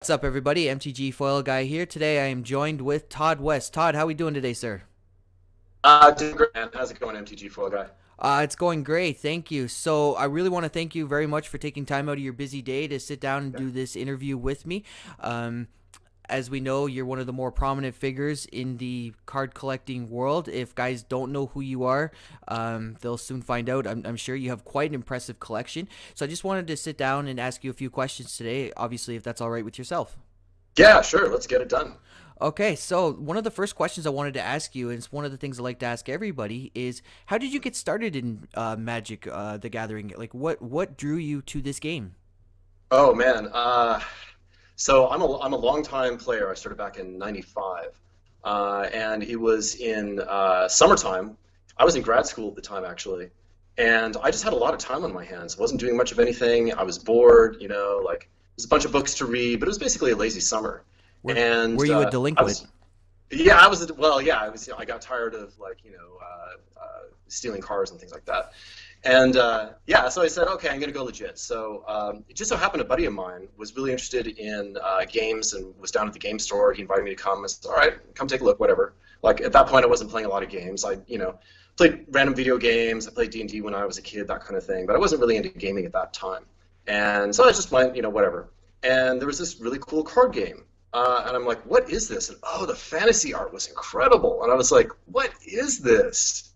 What's up, everybody? MTGFoilGuy here. Today I am joined with Todd West. Todd, how are we doing today, sir? Doing great, man. How's it going, MTG4 guy? It's going great, thank you. So I really want to thank you very much for taking time out of your busy day to sit down and Yeah. do this interview with me. Um, as we know, you're one of the more prominent figures in the card collecting world. If guys don't know who you are, they'll soon find out. I'm sure you have quite an impressive collection. So I just wanted to sit down and ask you a few questions today, obviously, if that's all right with yourself. Yeah, sure. Let's get it done. Okay, so one of the first questions I wanted to ask you, and it's one of the things I like to ask everybody, is how did you get started in Magic: The Gathering? Like, what drew you to this game? Oh man. So I'm a longtime player. I started back in '95, and it was in summertime. I was in grad school at the time, actually, and I just had a lot of time on my hands. I wasn't doing much of anything. I was bored. Like there's a bunch of books to read, but it was basically a lazy summer. Were And you a I delinquent? was Yeah, I was. Well, yeah, I was. I got tired of stealing cars and things like that. And yeah, so I said, okay, I'm gonna go legit. So it just so happened a buddy of mine was really interested in games and was down at the game store. He invited me to come. I said, all right, come take a look, whatever. Like at that point, I wasn't playing a lot of games. I played random video games. I played D&D when I was a kid, that kind of thing. But I wasn't really into gaming at that time. And so I just went, whatever. And there was this really cool card game. And I'm like, what is this? And oh, the fantasy art was incredible. And I was like, what is this?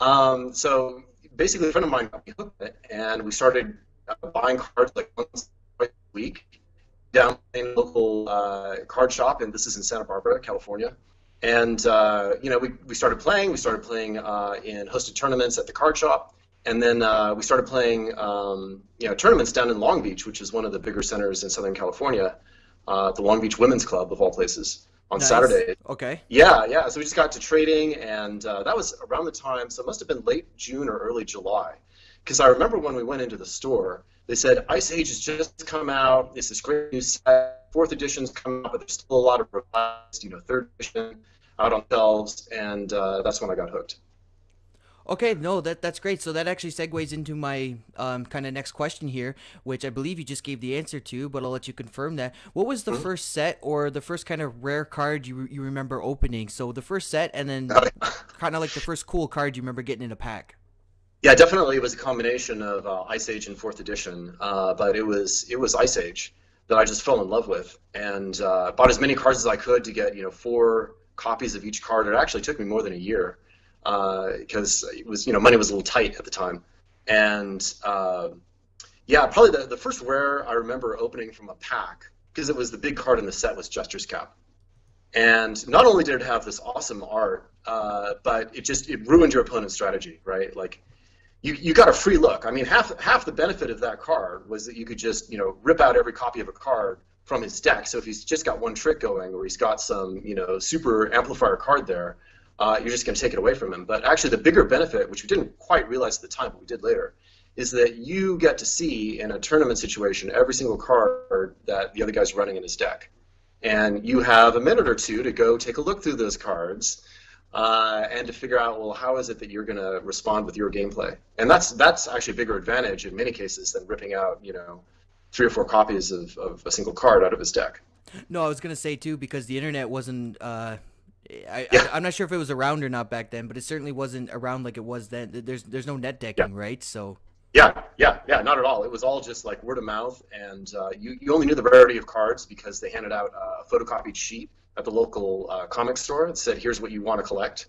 So basically, a friend of mine got me hooked on it, and we started buying cards like once a week down in a local card shop, and this is in Santa Barbara, California. And we started playing. We started playing in hosted tournaments at the card shop, and then we started playing tournaments down in Long Beach, which is one of the bigger centers in Southern California, the Long Beach Women's Club of all places, on Nice. Saturday. Okay. Yeah, yeah. So we just got to trading, and that was around the time. So it must have been late June or early July, because I remember when we went into the store, they said Ice Age has just come out. It's this great new set. Fourth edition's come out, but there's still a lot of revised, third edition out on shelves, and that's when I got hooked. Okay, no, that's great. So that actually segues into my kind of next question here, which I believe you just gave the answer to, but I'll let you confirm that. What was the Mhm. first set or the first kind of rare card you remember opening? So the first set, and then kind of like the first cool card you remember getting in a pack. Yeah, definitely, it was a combination of Ice Age and Fourth Edition, but it was Ice Age that I just fell in love with, and bought as many cards as I could to get four copies of each card. It actually took me more than a year because it was money was a little tight at the time, and yeah, probably the first rare I remember opening from a pack, because it was the big card in the set, was Jester's Cap. And not only did it have this awesome art, but it ruined your opponent's strategy, right? Like you got a free look. I mean, half the benefit of that card was that you could just rip out every copy of a card from his deck. So if he's just got one trick going, or he's got some super amplifier card there, you're just going to take it away from him. But actually, the bigger benefit, which we didn't quite realize at the time, but we did later, is that you get to see in a tournament situation every single card that the other guy's running in his deck, and you have a minute or two to go take a look through those cards and to figure out, well, how is it that you're going to respond with your gameplay? And that's actually a bigger advantage in many cases than ripping out, three or four copies of a single card out of his deck. No, I was gonna say too because the internet wasn't. Yeah, I'm not sure if it was around or not back then, but it certainly wasn't around like it was then. There's no net yeah, decking, right? So yeah, not at all. It was all just like word of mouth, and you only knew the rarity of cards because they handed out a photocopied sheet at the local comic store that said, "Here's what you want to collect,"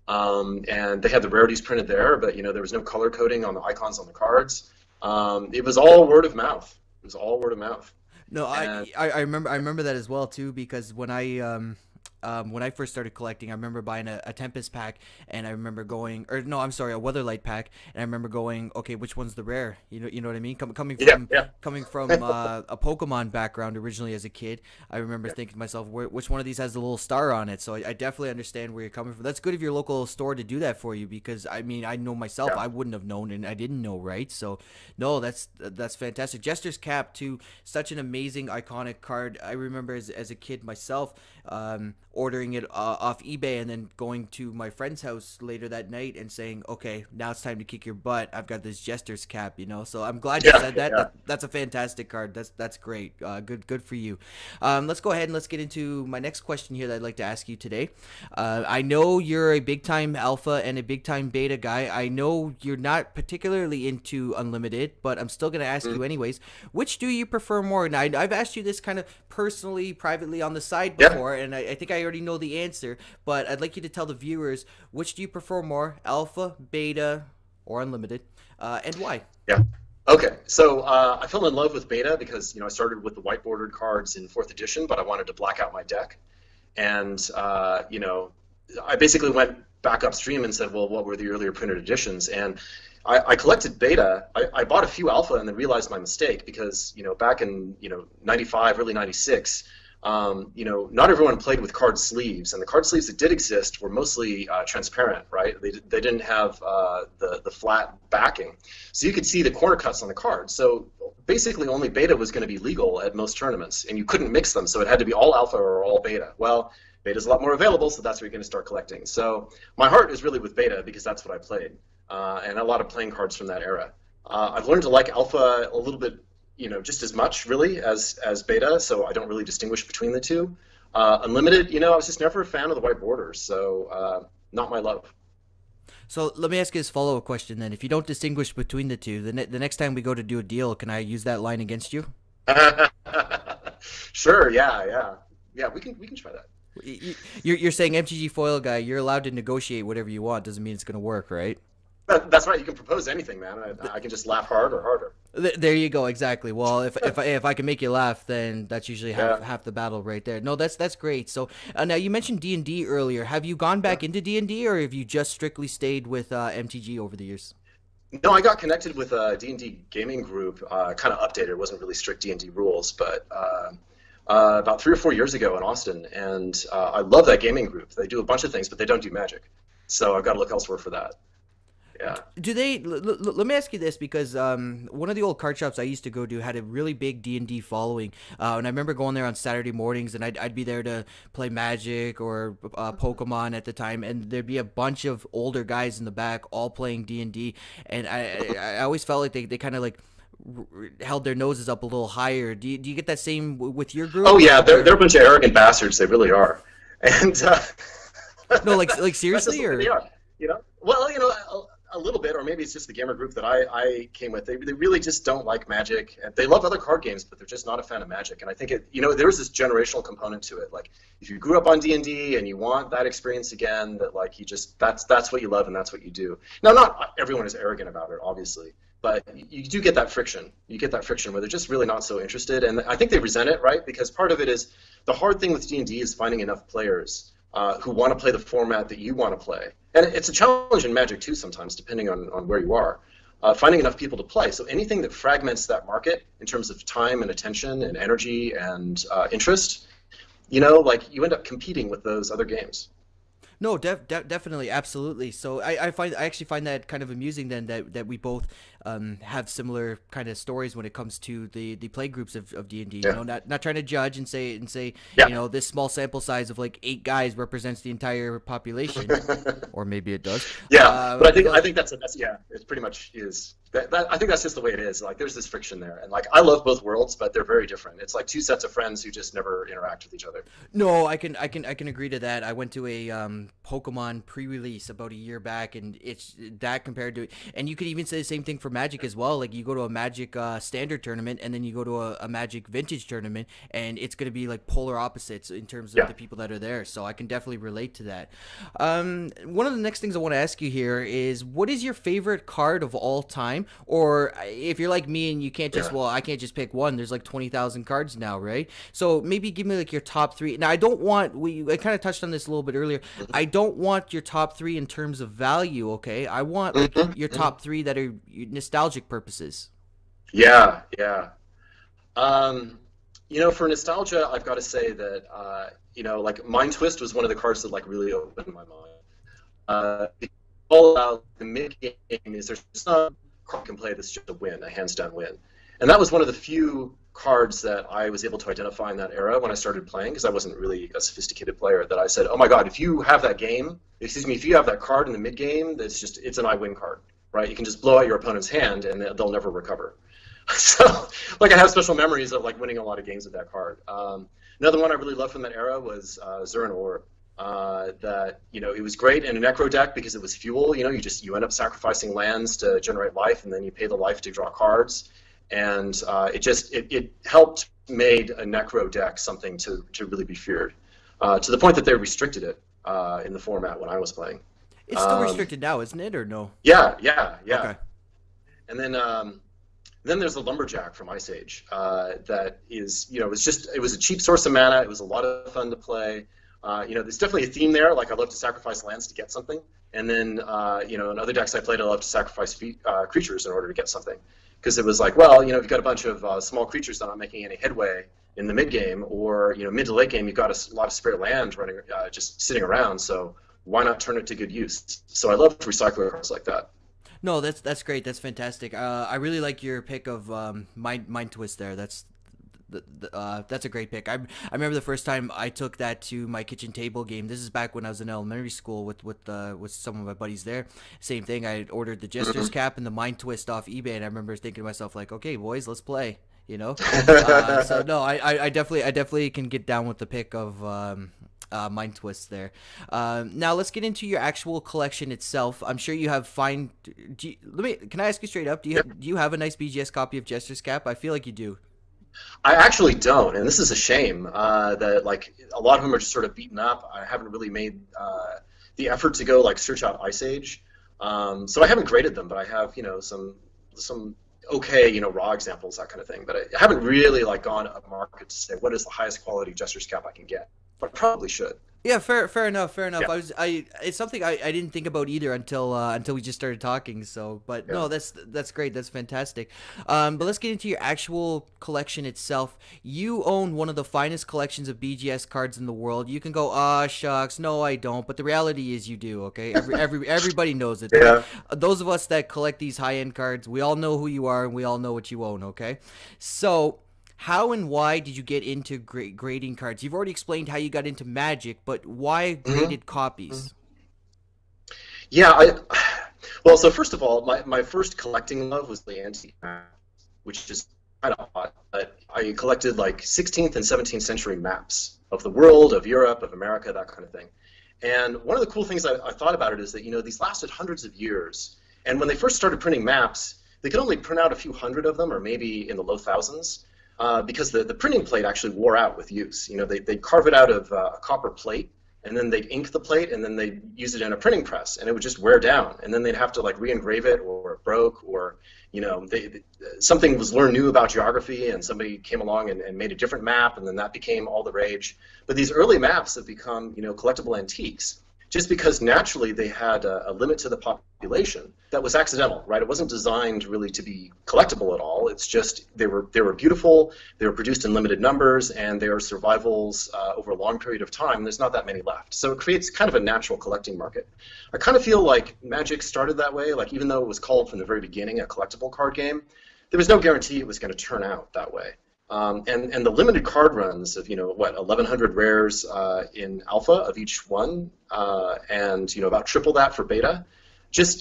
and they had the rarities printed there, but there was no color coding on the icons on the cards. It was all word of mouth. It was all word of mouth, no, and I remember that as well too because when I first started collecting, I remember buying a Tempest pack, and I remember going, or no, I'm sorry, a Weatherlight pack, and I remember going, okay, which one's the rare? You know what I mean? Coming yeah, from yeah, coming from a Pokemon background originally as a kid, I remember yeah, thinking to myself, which one of these has the little star on it? So I definitely understand where you're coming from. That's good of your local store to do that for you because I mean I know myself, yeah. I wouldn't have known and I didn't know, right? So no, that's fantastic. Jester's Cap too, such an amazing iconic card. I remember as a kid myself. ordering it off eBay and then going to my friend's house later that night and saying, okay, now it's time to kick your butt. I've got this Jester's cap, you know. So I'm glad you Yeah, said that. yeah. That's a fantastic card. That's great. Good for you. Let's go ahead and let's get into my next question here that I'd like to ask you today. I know you're a big time alpha and a big time beta guy. I know you're not particularly into unlimited, but I'm still going to ask you anyways. Which do you prefer more? And I've asked you this kind of personally, privately on the side Yeah. before, and I think I already know the answer, but I'd like you to tell the viewers, which do you prefer more, alpha, beta, or unlimited, and why? Yeah. Okay. So I fell in love with beta because I started with the white bordered cards in fourth edition, but I wanted to black out my deck, and I basically went back upstream and said, well, what were the earlier printed editions? And I collected beta. I bought a few alpha and then realized my mistake because back in 95, early 96. Not everyone played with card sleeves, and the card sleeves that did exist were mostly transparent, right? They didn't have the flat backing, so you could see the corner cuts on the card. So basically, only beta was going to be legal at most tournaments, and you couldn't mix them, so it had to be all alpha or all beta. Well, beta's a lot more available, so that's where you're going to start collecting. So my heart is really with beta because that's what I played, and a lot of playing cards from that era. I've learned to like alpha a little bit just as much really as beta, so I don't really distinguish between the two. Unlimited, I was just never a fan of the white borders, so not my love. So let me ask you this follow-up question then. If you don't distinguish between the two, the next time we go to do a deal, can I use that line against you? Sure, yeah. We can try that. You're saying MTG Foil Guy, you're allowed to negotiate whatever you want. Doesn't mean it's going to work, right? That's right. You can propose anything, man. I can just laugh hard or harder. There you go. Exactly. Well, if I can make you laugh, then that's usually half the battle right there. No, that's great. So now you mentioned D&D earlier. Have you gone back into D&D, or have you just strictly stayed with MTG over the years? No, I got connected with a D&D gaming group, kind of updated. It wasn't really strict D&D rules, but about 3 or 4 years ago in Austin, and I love that gaming group. They do a bunch of things, but they don't do Magic, so I've got to look elsewhere for that. Yeah. Do they? Let me ask you this, because one of the old card shops I used to go to had a really big D&D following, and I remember going there on Saturday mornings, and I'd be there to play Magic or Pokemon at the time, and there'd be a bunch of older guys in the back all playing D&D, and I always felt like they kind of like held their noses up a little higher. Do you get that same with your group? Oh yeah, they're a bunch of arrogant bastards. They really are, and no, like that's just seriously, the way or they are. Well, a little bit, or maybe it's just the gamer group that I came with. They really just don't like Magic. And they love other card games, but they're just not a fan of Magic. And I think there's this generational component to it. Like, if you grew up on D&D and you want that experience again, that like that's what you love and that's what you do. Now, not everyone is arrogant about it, obviously, but you do get that friction. You get that friction where they're just really not so interested, and I think they resent it, right? Because part of it is the hard thing with D&D is finding enough players who want to play the format that you want to play. And it's a challenge in Magic, too, sometimes, depending on where you are, finding enough people to play. So anything that fragments that market in terms of time and attention and energy and interest, like you end up competing with those other games. No, definitely, absolutely. So I actually find that kind of amusing then that we both have similar kind of stories when it comes to the play groups of D&D. Yeah. Not trying to judge and say Yeah. this small sample size of like 8 guys represents the entire population, or maybe it does. Yeah, but I think that's yeah, it pretty much is. I think that's just the way it is. Like, there's this friction there, and like I love both worlds, but they're very different. It's like two sets of friends who just never interact with each other. No, I can agree to that. I went to a Pokemon pre-release about a year back, and it's that compared to, and you could even say the same thing for Magic as well. Like, you go to a Magic standard tournament, and then you go to a Magic vintage tournament, and it's going to be like polar opposites in terms of the people that are there. So I can definitely relate to that. One of the next things I want to ask you here is, what is your favorite card of all time? Or if you're like me and you can't just, well, I can't just pick one. There's like 20,000 cards now, right? So maybe give me like your top 3. Now, I don't want, I kind of touched on this a little bit earlier. I don't want your top 3 in terms of value, okay? I want like your top 3 that are nostalgic purposes. Yeah. For nostalgia, I've got to say that like Mind Twist was one of the cards that like really opened my mind. It's all about the mid game is there's some card you can play that's just a win, a hands down win. And that was one of the few cards that I was able to identify in that era when I started playing, because I wasn't really a sophisticated player, that I said, oh my God, if you have that game, excuse me, if you have that card in the mid game, it's an I win card, right? You can just blow out your opponent's hand and they'll never recover. So, like, I have special memories of like winning a lot of games with that card. Another one I really loved from that era was Zurin Orb. That, you know, it was great in a necro deck because it was fuel. You know, you end up sacrificing lands to generate life, and then you pay the life to draw cards, and it helped made a necro deck something to really be feared, to the point that they restricted it in the format when I was playing. It's still restricted now, isn't it, or no? Yeah, yeah, yeah. Okay. And then there's the Lumberjack from Ice Age. That is, you know, it was a cheap source of mana. It was a lot of fun to play. You know, there's definitely a theme there. Like, I love to sacrifice lands to get something. And then, you know, in other decks I played, I love to sacrifice creatures in order to get something. Because it was like, well, you know, if you've got a bunch of small creatures that aren't making any headway in the mid game, or, you know, mid to late game, you've got a lot of spare land running, just sitting around. So why not turn it to good use? So I love recycling cards like that. No, that's great. That's fantastic. I really like your pick of Mind Twist there. That's a great pick. I remember the first time I took that to my kitchen table game. This is back when I was in elementary school with some of my buddies there. Same thing. I ordered the Jester's Cap and the Mind Twist off eBay, and I remember thinking to myself like, okay, boys, let's play. You know. So no, I definitely can get down with the pick of Mind Twist there. Now let's get into your actual collection itself. I'm sure you have fine. Can I ask you straight up? Do you have a nice BGS copy of Jester's Cap? I feel like you do. I actually don't, and this is a shame. That, like, a lot of them are just sort of beaten up. I haven't really made the effort to go like search out Ice Age, so I haven't graded them. But I have, you know, some okay, you know, raw examples, that kind of thing. But I haven't really like gone up market to say what is the highest quality Jester's Cap I can get. But I probably should. Yeah, fair enough. Yeah. It's something I didn't think about either until we just started talking. So, but Yeah. no, that's great. That's fantastic. But let's get into your actual collection itself. You own one of the finest collections of BGS cards in the world. You can go, shucks, no, I don't. But the reality is, you do. Okay, everybody knows it. Yeah. Those of us that collect these high end cards, we all know who you are and we all know what you own. Okay, so. How and why did you get into grading cards? You've already explained how you got into Magic, but why graded copies? Yeah, well, so first of all, my first collecting love was the antique map, which is kind of odd. But I collected like 16th and 17th century maps of the world, of Europe, of America, that kind of thing. And one of the cool things I thought about it is that, you know, these lasted hundreds of years. And when they first started printing maps, they could only print out a few hundred of them, or maybe in the low thousands. Because the printing plate actually wore out with use. You know, they'd carve it out of a copper plate, and then they'd ink the plate, and then they'd use it in a printing press, and it would just wear down. And then they'd have to like re-engrave it, or it broke, or, you know, something was learned new about geography, and somebody came along and made a different map, and then that became all the rage. But these early maps have become, you know, collectible antiques, just because naturally they had a limit to the population that was accidental, right? It wasn't designed really to be collectible at all. It's just they were beautiful, they were produced in limited numbers, and they are survivals over a long period of time. There's not that many left. So it creates kind of a natural collecting market. I kind of feel like Magic started that way. Like, even though it was called from the very beginning a collectible card game, there was no guarantee it was going to turn out that way. And the limited card runs of, you know, what, 1,100 rares in alpha of each one, and, you know, about triple that for beta.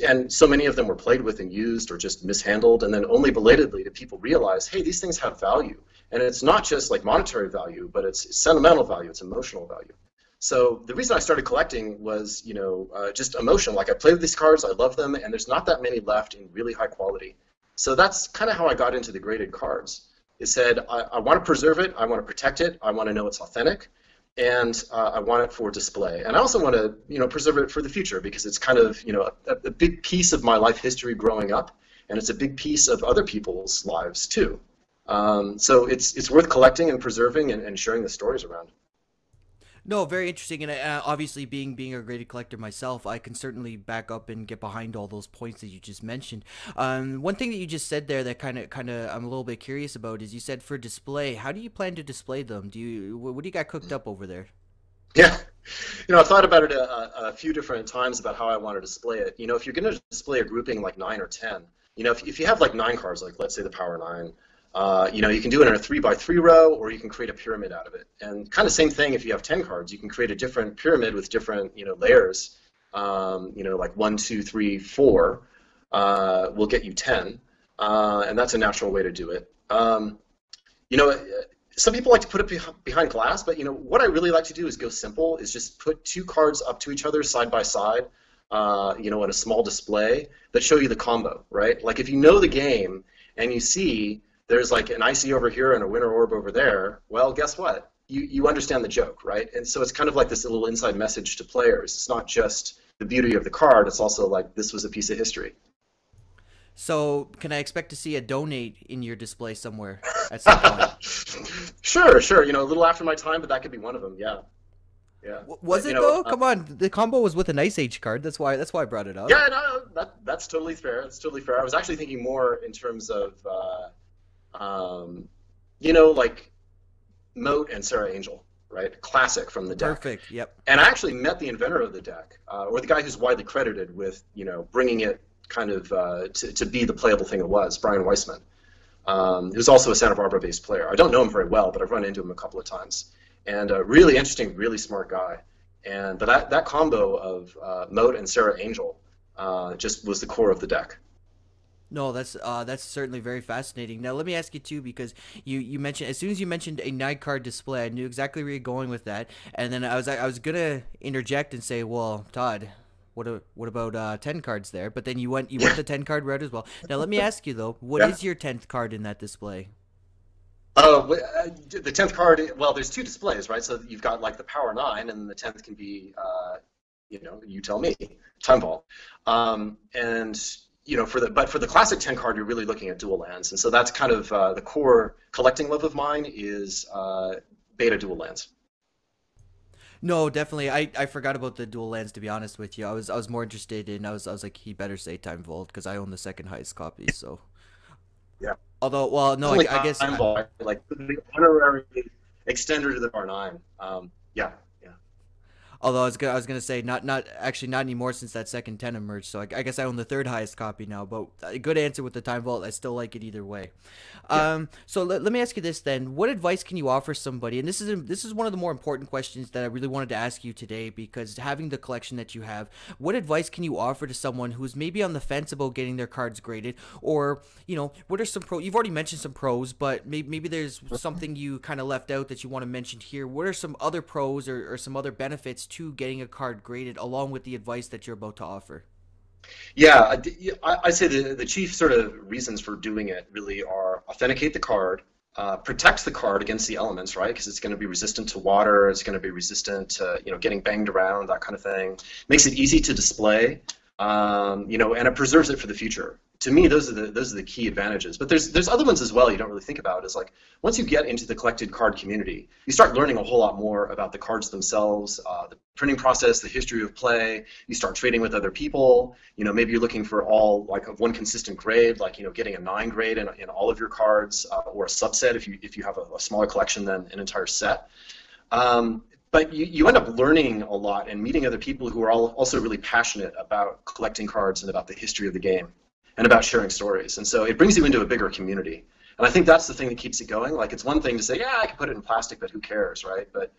And so many of them were played with and used or just mishandled, and then only belatedly did people realize, hey, these things have value. And it's not just like monetary value, but it's sentimental value, it's emotional value. So the reason I started collecting was, you know, just emotion. Like, I played with these cards, I love them, and there's not that many left in really high quality. So that's kind of how I got into the graded cards. It said, I want to preserve it, I want to protect it, I want to know it's authentic, and I want it for display. And I also want to, you know, preserve it for the future, because it's kind of, you know, a big piece of my life history growing up, and it's a big piece of other people's lives too. So it's worth collecting and preserving and sharing the stories around. No, very interesting, and obviously, being a graded collector myself, I can certainly back up and get behind all those points that you just mentioned. One thing that you just said there that kind of I'm a little bit curious about is you said for display. How do you plan to display them? What do you got cooked up over there? Yeah, you know, I've thought about it a few different times about how I want to display it. You know, if you're going to display a grouping like 9 or 10, you know, if you have like 9 cards, like let's say the Power 9. You can do it in a 3 by 3 row, or you can create a pyramid out of it. And kind of same thing if you have 10 cards, you can create a different pyramid with different layers. Like 1, 2, 3, 4 will get you 10, and that's a natural way to do it. You know, some people like to put it behind glass, but what I really like to do is go simple. Is just put 2 cards up to each other side by side, in a small display that show you the combo, right? Like if you know the game and you see there's like an icy over here and a winter orb over there, well, guess what? You understand the joke, right? And so it's kind of like this little inside message to players. It's not just the beauty of the card, it's also like this was a piece of history. So, can I expect to see a donate in your display somewhere at some point? Sure, sure. A little after my time, but that could be one of them. Yeah, yeah. Was But, it though? Come on, the combo was with an Ice Age card. That's why I brought it up. yeah, no, that's totally fair. That's totally fair. I was actually thinking more in terms of, like Moat and Sarah Angel, right? Classic from the deck. Perfect. Yep. And I actually met the inventor of the deck, or the guy who's widely credited with, bringing it kind of to be the playable thing it was, Brian Weissman, who's also a Santa Barbara-based player. I don't know him very well, but I've run into him a couple of times. And really interesting, really smart guy. But that combo of Moat and Sarah Angel just was the core of the deck. No, that's certainly very fascinating. Now, let me ask you too, because you mentioned, as soon as you mentioned a 9 card display, I knew exactly where you're going with that. And then I was gonna interject and say, well, Todd, what about 10 cards there? But then you went the 10 card route as well. Now, let me ask you though, what Yeah. is your 10th card in that display? The 10th card, well, there's 2 displays, right? So you've got like the Power 9, and the 10th can be, you tell me, Time Vault. And for the classic 10 card, you're really looking at dual lands, and so that's kind of the core collecting love of mine is beta dual lands. No, definitely. I forgot about the dual lands, to be honest with you. I was more interested in, I was like, he better say Time Vault because I own the second highest copy. So, Yeah. although, well, no, Only I guess. Time Vault, like the honorary extender to the Power 9. Yeah, yeah. Although I was gonna say not actually not anymore since that second 10 emerged. So I guess I own the third highest copy now. But a good answer with the Time Vault. I still like it either way. So let me ask you this then: what advice can you offer somebody? And this is one of the more important questions that I really wanted to ask you today, because having the collection that you have, what advice can you offer to someone who's maybe on the fence about getting their cards graded, or what are some pros? You've already mentioned some pros, but maybe there's something you kind of left out that you want to mention here. What are some other pros or some other benefits to getting a card graded, along with the advice that you're about to offer? Yeah, I'd say the chief sort of reasons for doing it really are authenticate the card, protect the card against the elements, right? Because it's going to be resistant to water, it's going to be resistant to getting banged around, that kind of thing. Makes it easy to display, and it preserves it for the future. To me, those are the key advantages. But there's other ones as well you don't really think about. Is like once you get into the collected card community, you start learning a whole lot more about the cards themselves, the printing process, the history of play. You start trading with other people. Maybe you're looking for all like one consistent grade, like getting a 9 grade in all of your cards, or a subset if you have a smaller collection than an entire set. But you end up learning a lot and meeting other people who are also really passionate about collecting cards and about the history of the game and about sharing stories. And so it brings you into a bigger community. And I think that's the thing that keeps it going. Like, it's one thing to say, yeah, I can put it in plastic, but who cares, right? But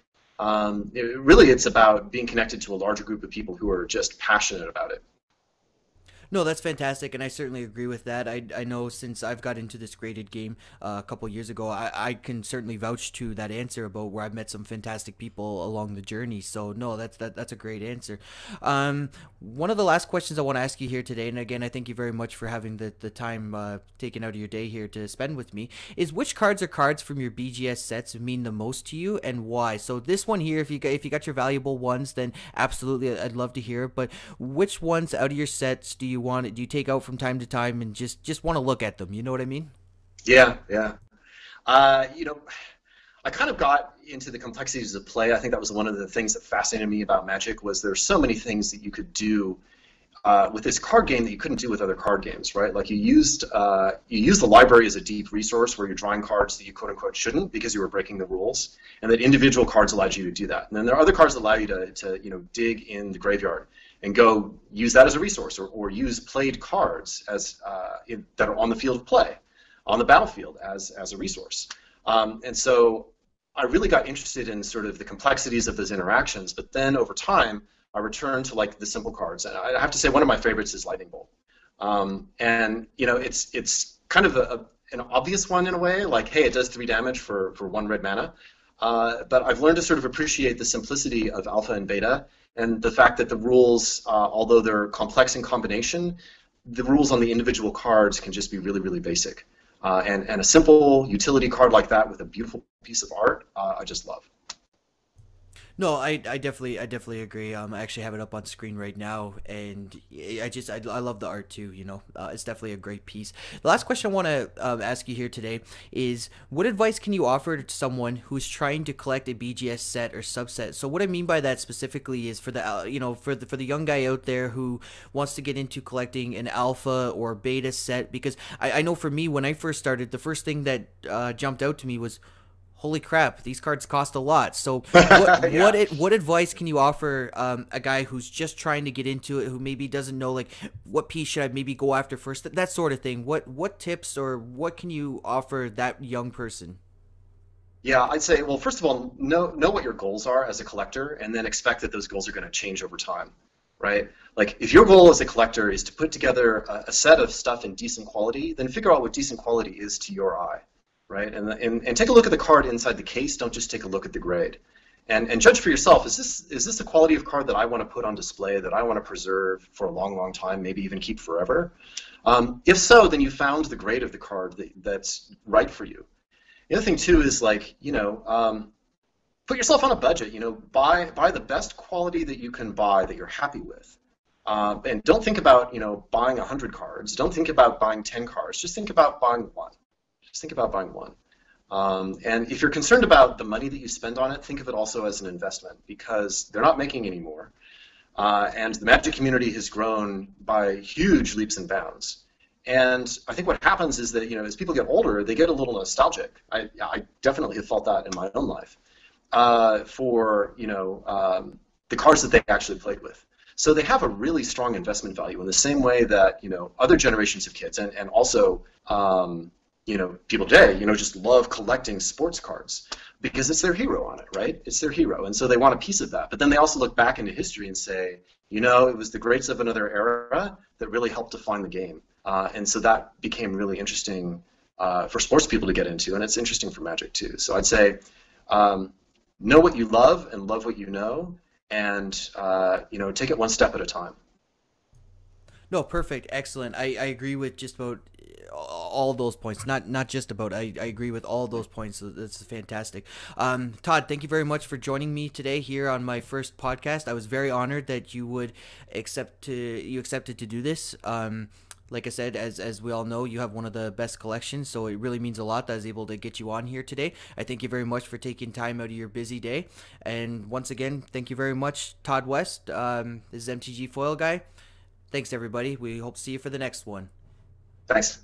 really it's about being connected to a larger group of people who are just passionate about it. No, that's fantastic, and I certainly agree with that. I know since I've got into this graded game a couple years ago, I can certainly vouch to that answer about where I've met some fantastic people along the journey. So no, that's a great answer. One of the last questions I want to ask you here today, and again, I thank you very much for having the time taken out of your day here to spend with me, is which cards or cards from your BGS sets mean the most to you and why? So this one here, if you got your valuable ones, then absolutely I'd love to hear it. But which ones out of your sets do you take out from time to time and just want to look at them? You know what I mean? Yeah, yeah. I kind of got into the complexities of play. I think that was one of the things that fascinated me about Magic, was there's so many things that you could do with this card game that you couldn't do with other card games, right? Like you used the library as a deep resource where you're drawing cards that you quote unquote shouldn't because you were breaking the rules, and that individual cards allowed you to do that. And then there are other cards that allow you to dig in the graveyard and go use that as a resource, or use played cards as that are on the field of play. on the battlefield as a resource. And so I really got interested in sort of the complexities of those interactions, but then over time, I returned to like the simple cards. And I have to say one of my favorites is Lightning Bolt. And you know, it's kind of an obvious one in a way, like, hey, it does 3 damage for 1 red mana. But I've learned to sort of appreciate the simplicity of alpha and beta, and the fact that the rules, although they're complex in combination, the rules on the individual cards can just be really, really basic. And a simple utility card like that with a beautiful piece of art, I just love. No, I definitely agree. I actually have it up on screen right now, and I love the art too. You know, it's definitely a great piece. The last question I want to ask you here today is, what advice can you offer to someone who's trying to collect a BGS set or subset? So what I mean by that specifically is for the for the young guy out there who wants to get into collecting an alpha or beta set, because I know for me when I first started, the first thing that jumped out to me was, holy crap, these cards cost a lot. So Yeah. what advice can you offer a guy who's just trying to get into it, who maybe doesn't know like what piece should I maybe go after first, that sort of thing? What tips or what can you offer that young person? Yeah, I'd say, well, first of all, know what your goals are as a collector, and then expect that those goals are going to change over time, right? Like, if your goal as a collector is to put together a set of stuff in decent quality, then figure out what decent quality is to your eye, right? And take a look at the card inside the case. Don't just take a look at the grade, and judge for yourself. Is this the quality of card that I want to put on display, that I want to preserve for a long, long time, maybe even keep forever? If so, then you found the grade of the card that's right for you. The other thing too is, like, put yourself on a budget. Buy the best quality that you can buy that you're happy with, and don't think about buying 100 cards. Don't think about buying 10 cards. Just think about buying one. Just think about buying one. And if you're concerned about the money that you spend on it, think of it also as an investment, because they're not making any more, and the Magic community has grown by huge leaps and bounds. And I think what happens is that, as people get older, they get a little nostalgic. I definitely have felt that in my own life, for the cards that they actually played with. So they have a really strong investment value in the same way that other generations of kids, and also people today just love collecting sports cards because it's their hero on it, right? It's their hero, and so they want a piece of that. But then they also look back into history and say, it was the greats of another era that really helped define the game. And so that became really interesting for sports people to get into, and it's interesting for Magic too. So I'd say, know what you love and love what you know, and take it one step at a time. No, perfect, excellent. I agree with just about all those points. Not just about. I agree with all those points. So that's fantastic. Todd, thank you very much for joining me today here on my first podcast. I was very honored that you accepted to do this. Like I said, as we all know, you have one of the best collections, so it really means a lot that I was able to get you on here today. I thank you very much for taking time out of your busy day. And once again, thank you very much, Todd West. This is MTG Foil Guy. Thanks, everybody. We hope to see you for the next one. Thanks.